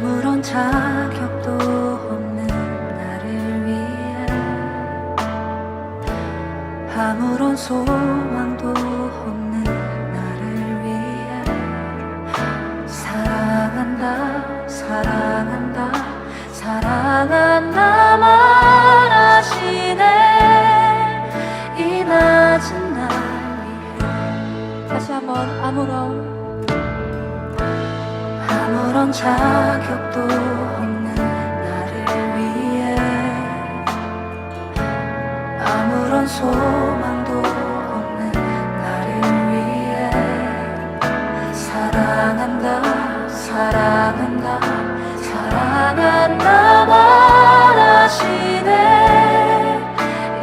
아무런 자격도 없는 나를 위해 아무런 소망도 없는 나를 위해 사랑한다 사랑한다 사랑한다 말하시네. 이 낮은 날 위해 다시 한번 아무런 자격도 없는 나를 위해 아무런 소망도 없는 나를 위해 사랑한다 사랑한다 사랑한다 말하시네.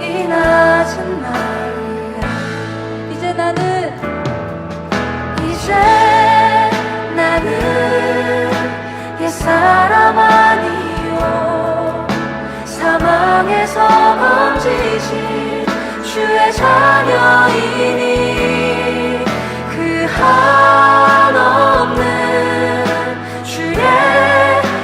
이 낮은 날 위해 이제 나는 옛사람 아니요 사망에서 건지신 주의 자녀이니 그 한없는 주의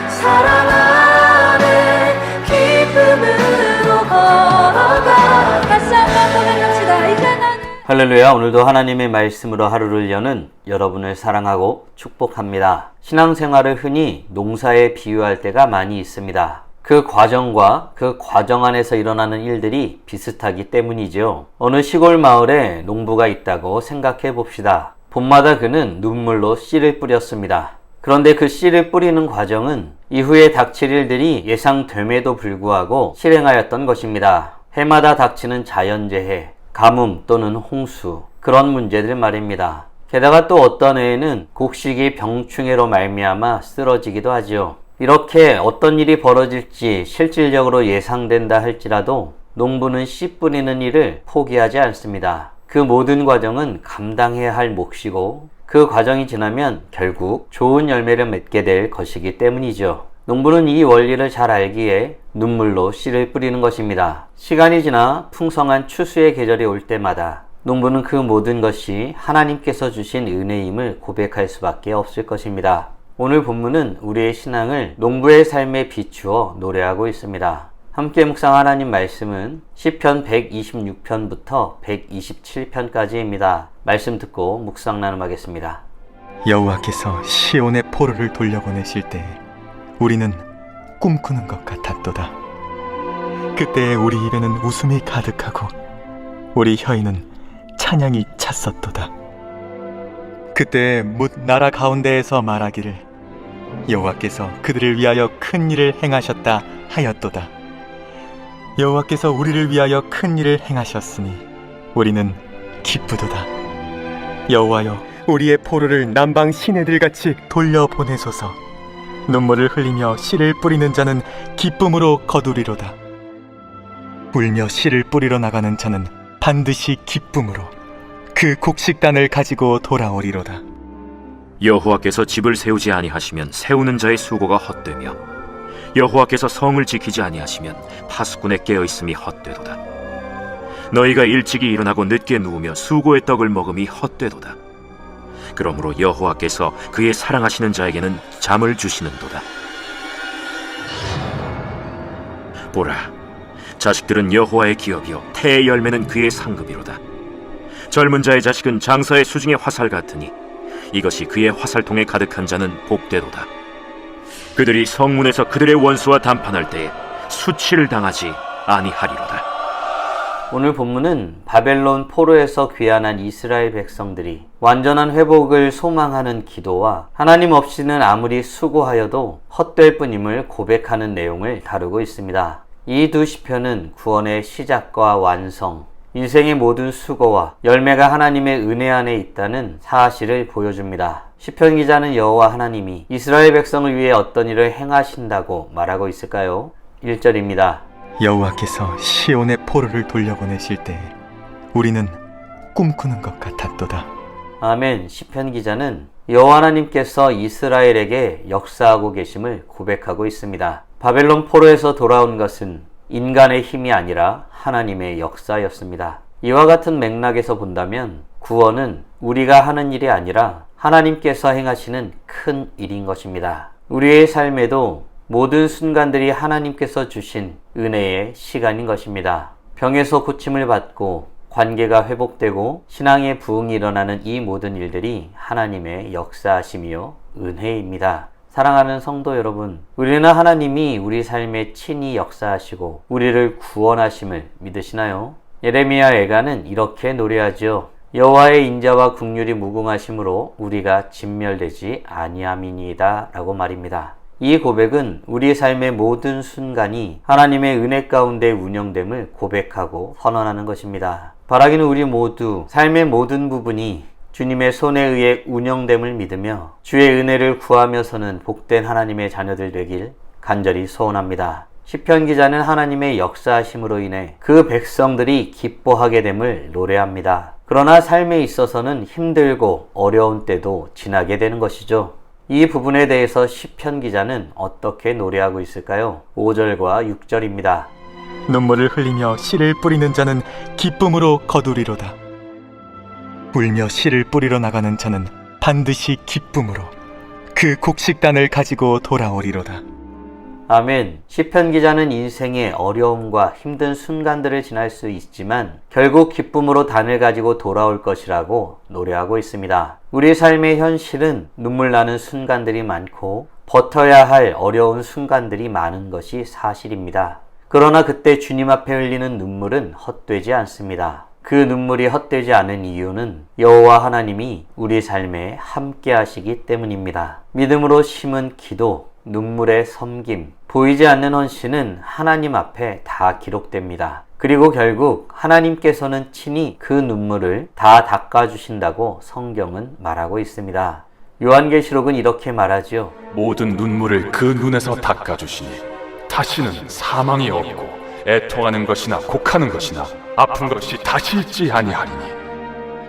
사랑 안에 기쁨으로 걸어가. 다시 한번 고백합시다. 이제 나는 할렐루야. 오늘도 하나님의 말씀으로 하루를 여는 여러분을 사랑하고 축복합니다. 신앙생활을 흔히 농사에 비유할 때가 많이 있습니다. 그 과정과 그 과정 안에서 일어나는 일들이 비슷하기 때문이죠. 어느 시골 마을에 농부가 있다고 생각해 봅시다. 봄마다 그는 눈물로 씨를 뿌렸습니다. 그런데 그 씨를 뿌리는 과정은 이후에 닥칠 일들이 예상됨에도 불구하고 실행하였던 것입니다. 해마다 닥치는 자연재해, 가뭄 또는 홍수, 그런 문제들 말입니다. 게다가 또 어떤 해에는 곡식이 병충해로 말미암아 쓰러지기도 하지요. 이렇게 어떤 일이 벌어질지 실질적으로 예상된다 할지라도 농부는 씨 뿌리는 일을 포기하지 않습니다. 그 모든 과정은 감당해야 할 몫이고 그 과정이 지나면 결국 좋은 열매를 맺게 될 것이기 때문이죠. 농부는 이 원리를 잘 알기에 눈물로 씨를 뿌리는 것입니다. 시간이 지나 풍성한 추수의 계절이 올 때마다 농부는 그 모든 것이 하나님께서 주신 은혜임을 고백할 수밖에 없을 것입니다. 오늘 본문은 우리의 신앙을 농부의 삶에 비추어 노래하고 있습니다. 함께 묵상 하나님 말씀은 시편 126편부터 127편까지입니다. 말씀 듣고 묵상 나눔하겠습니다. 여호와께서 시온의 포로를 돌려보내실 때 우리는 꿈꾸는 것 같았도다. 그때 우리 입에는 웃음이 가득하고 우리 혀에는 찬양이 찼었도다. 그때 뭇 나라 가운데에서 말하기를 여호와께서 그들을 위하여 큰 일을 행하셨다 하였도다. 여호와께서 우리를 위하여 큰 일을 행하셨으니 우리는 기쁘도다. 여호와여, 우리의 포로를 남방 시내들같이 돌려보내소서. 눈물을 흘리며 씨를 뿌리는 자는 기쁨으로 거두리로다. 울며 씨를 뿌리러 나가는 자는 반드시 기쁨으로 그 곡식단을 가지고 돌아오리로다. 여호와께서 집을 세우지 아니하시면 세우는 자의 수고가 헛되며 여호와께서 성을 지키지 아니하시면 파수꾼의 깨어있음이 헛되도다. 너희가 일찍이 일어나고 늦게 누우며 수고의 떡을 먹음이 헛되도다. 그러므로 여호와께서 그의 사랑하시는 자에게는 잠을 주시는도다. 보라, 자식들은 여호와의 기업이요 태의 열매는 그의 상급이로다. 젊은 자의 자식은 장사의 수중의 화살 같으니 이것이 그의 화살통에 가득한 자는 복되도다. 그들이 성문에서 그들의 원수와 담판할 때에 수치를 당하지 아니하리로다. 오늘 본문은 바벨론 포로에서 귀환한 이스라엘 백성들이 완전한 회복을 소망하는 기도와 하나님 없이는 아무리 수고하여도 헛될 뿐임을 고백하는 내용을 다루고 있습니다. 이 두 시편은 구원의 시작과 완성, 인생의 모든 수고와 열매가 하나님의 은혜 안에 있다는 사실을 보여줍니다. 시편 기자는 여호와 하나님이 이스라엘 백성을 위해 어떤 일을 행하신다고 말하고 있을까요? 1절입니다. 여호와께서 시온의 포로를 돌려보내실 때 우리는 꿈꾸는 것 같았도다. 아멘. 시편 기자는 여호와 하나님께서 이스라엘에게 역사하고 계심을 고백하고 있습니다. 바벨론 포로에서 돌아온 것은 인간의 힘이 아니라 하나님의 역사였습니다. 이와 같은 맥락에서 본다면 구원은 우리가 하는 일이 아니라 하나님께서 행하시는 큰 일인 것입니다. 우리의 삶에도 모든 순간들이 하나님께서 주신 은혜의 시간인 것입니다. 병에서 고침을 받고 관계가 회복되고 신앙의 부흥이 일어나는 이 모든 일들이 하나님의 역사하심이요 은혜입니다. 사랑하는 성도 여러분, 우리는 하나님이 우리 삶에 친히 역사하시고 우리를 구원하심을 믿으시나요? 예레미야 애가는 이렇게 노래하지요. 여호와의 인자와 긍휼이 무궁하심으로 우리가 진멸되지 아니함이니이다 라고 말입니다. 이 고백은 우리 삶의 모든 순간이 하나님의 은혜 가운데 운영됨을 고백하고 선언하는 것입니다. 바라기는 우리 모두 삶의 모든 부분이 주님의 손에 의해 운영됨을 믿으며 주의 은혜를 구하며 서는 복된 하나님의 자녀들 되길 간절히 소원합니다. 시편 기자는 하나님의 역사하심으로 인해 그 백성들이 기뻐하게 됨을 노래합니다. 그러나 삶에 있어서는 힘들고 어려운 때도 지나게 되는 것이죠. 이 부분에 대해서 시편 기자는 어떻게 노래하고 있을까요? 5절과 6절입니다. 눈물을 흘리며 씨를 뿌리는 자는 기쁨으로 거두리로다. 울며 씨를 뿌리러 나가는 자는 반드시 기쁨으로 그 곡식단을 가지고 돌아오리로다. 아멘. 시편 기자는 인생의 어려움과 힘든 순간들을 지날 수 있지만 결국 기쁨으로 단을 가지고 돌아올 것이라고 노래하고 있습니다. 우리 삶의 현실은 눈물 나는 순간들이 많고 버텨야 할 어려운 순간들이 많은 것이 사실입니다. 그러나 그때 주님 앞에 흘리는 눈물은 헛되지 않습니다. 그 눈물이 헛되지 않은 이유는 여호와 하나님이 우리 삶에 함께 하시기 때문입니다. 믿음으로 심은 기도, 눈물의 섬김, 보이지 않는 헌신은 하나님 앞에 다 기록됩니다. 그리고 결국 하나님께서는 친히 그 눈물을 다 닦아주신다고 성경은 말하고 있습니다. 요한계시록은 이렇게 말하지요. 모든 눈물을 그 눈에서 닦아주시니 다시는 사망이 없고 애통하는 것이나 곡하는 것이나 아픈 것이 다시 있지 아니하리니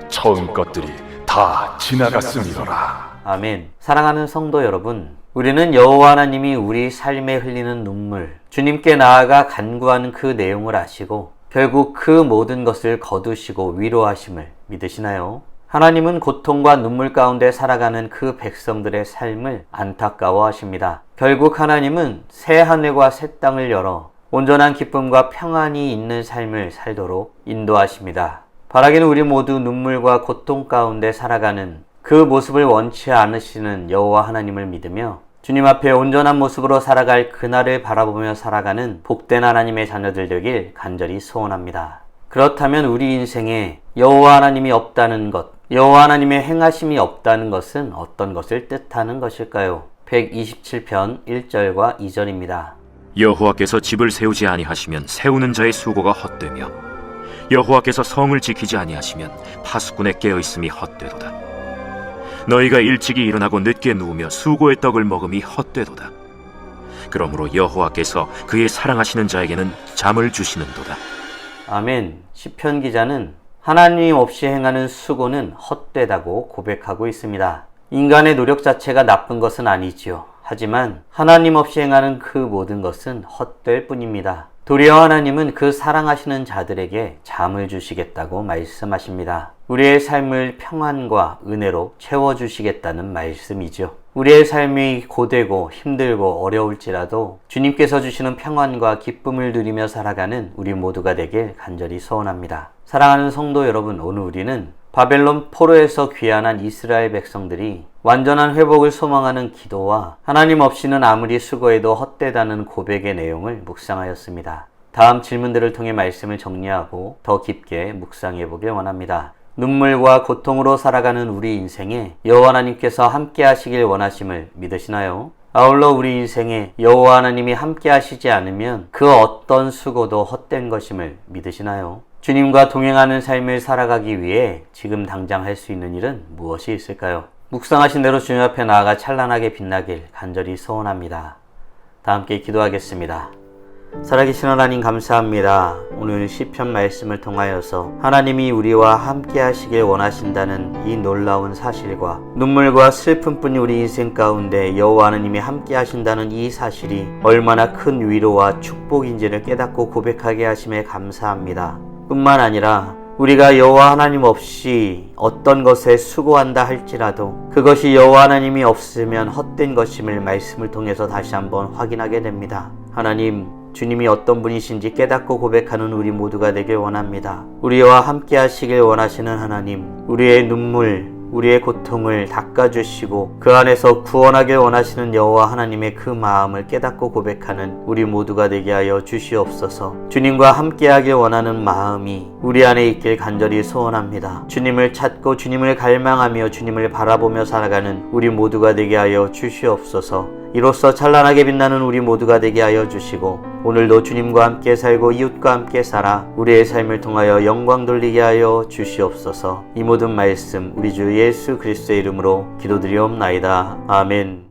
처음 것들이 다 지나갔음이로라. 아멘. 사랑하는 성도 여러분, 우리는 여호와 하나님이 우리 삶에 흘리는 눈물, 주님께 나아가 간구하는 그 내용을 아시고 결국 그 모든 것을 거두시고 위로하심을 믿으시나요? 하나님은 고통과 눈물 가운데 살아가는 그 백성들의 삶을 안타까워하십니다. 결국 하나님은 새 하늘과 새 땅을 열어 온전한 기쁨과 평안이 있는 삶을 살도록 인도하십니다. 바라기는 우리 모두 눈물과 고통 가운데 살아가는 그 모습을 원치 않으시는 여호와 하나님을 믿으며 주님 앞에 온전한 모습으로 살아갈 그날을 바라보며 살아가는 복된 하나님의 자녀들 되길 간절히 소원합니다. 그렇다면 우리 인생에 여호와 하나님이 없다는 것, 여호와 하나님의 행하심이 없다는 것은 어떤 것을 뜻하는 것일까요? 127편 1절과 2절입니다. 여호와께서 집을 세우지 아니하시면 세우는 자의 수고가 헛되며 여호와께서 성을 지키지 아니하시면 파수꾼의 깨어있음이 헛되도다. 너희가 일찍이 일어나고 늦게 누우며 수고의 떡을 먹음이 헛되도다. 그러므로 여호와께서 그의 사랑하시는 자에게는 잠을 주시는도다. 아멘. 시편 기자는 하나님 없이 행하는 수고는 헛되다고 고백하고 있습니다. 인간의 노력 자체가 나쁜 것은 아니지요. 하지만 하나님 없이 행하는 그 모든 것은 헛될 뿐입니다. 도리어 하나님은 그 사랑하시는 자들에게 잠을 주시겠다고 말씀하십니다. 우리의 삶을 평안과 은혜로 채워주시겠다는 말씀이죠. 우리의 삶이 고되고 힘들고 어려울지라도 주님께서 주시는 평안과 기쁨을 누리며 살아가는 우리 모두가 되길 간절히 소원합니다. 사랑하는 성도 여러분, 오늘 우리는 바벨론 포로에서 귀환한 이스라엘 백성들이 완전한 회복을 소망하는 기도와 하나님 없이는 아무리 수고해도 헛되다는 고백의 내용을 묵상하였습니다. 다음 질문들을 통해 말씀을 정리하고 더 깊게 묵상해 보길 원합니다. 눈물과 고통으로 살아가는 우리 인생에 여호와 하나님께서 함께 하시길 원하심을 믿으시나요? 아울러 우리 인생에 여호와 하나님이 함께 하시지 않으면 그 어떤 수고도 헛된 것임을 믿으시나요? 주님과 동행하는 삶을 살아가기 위해 지금 당장 할 수 있는 일은 무엇이 있을까요? 묵상하신 대로 주님 앞에 나아가 찬란하게 빛나길 간절히 소원합니다. 다 함께 기도하겠습니다. 살아계신 하나님 감사합니다. 오늘 시편 말씀을 통하여서 하나님이 우리와 함께 하시길 원하신다는 이 놀라운 사실과 눈물과 슬픔뿐이 우리 인생 가운데 여호와 하나님이 함께 하신다는 이 사실이 얼마나 큰 위로와 축복인지를 깨닫고 고백하게 하심에 감사합니다. 뿐만 아니라 우리가 여호와 하나님 없이 어떤 것에 수고한다 할지라도 그것이 여호와 하나님이 없으면 헛된 것임을 말씀을 통해서 다시 한번 확인하게 됩니다. 하나님, 주님이 어떤 분이신지 깨닫고 고백하는 우리 모두가 되길 원합니다. 우리와 함께 하시길 원하시는 하나님, 우리의 눈물, 우리의 고통을 닦아주시고 그 안에서 구원하길 원하시는 여호와 하나님의 그 마음을 깨닫고 고백하는 우리 모두가 되게 하여 주시옵소서. 주님과 함께하길 원하는 마음이 우리 안에 있길 간절히 소원합니다. 주님을 찾고 주님을 갈망하며 주님을 바라보며 살아가는 우리 모두가 되게 하여 주시옵소서. 이로써 찬란하게 빛나는 우리 모두가 되게 하여 주시고 오늘도 주님과 함께 살고 이웃과 함께 살아 우리의 삶을 통하여 영광 돌리게 하여 주시옵소서. 이 모든 말씀 우리 주 예수 그리스도의 이름으로 기도드리옵나이다. 아멘.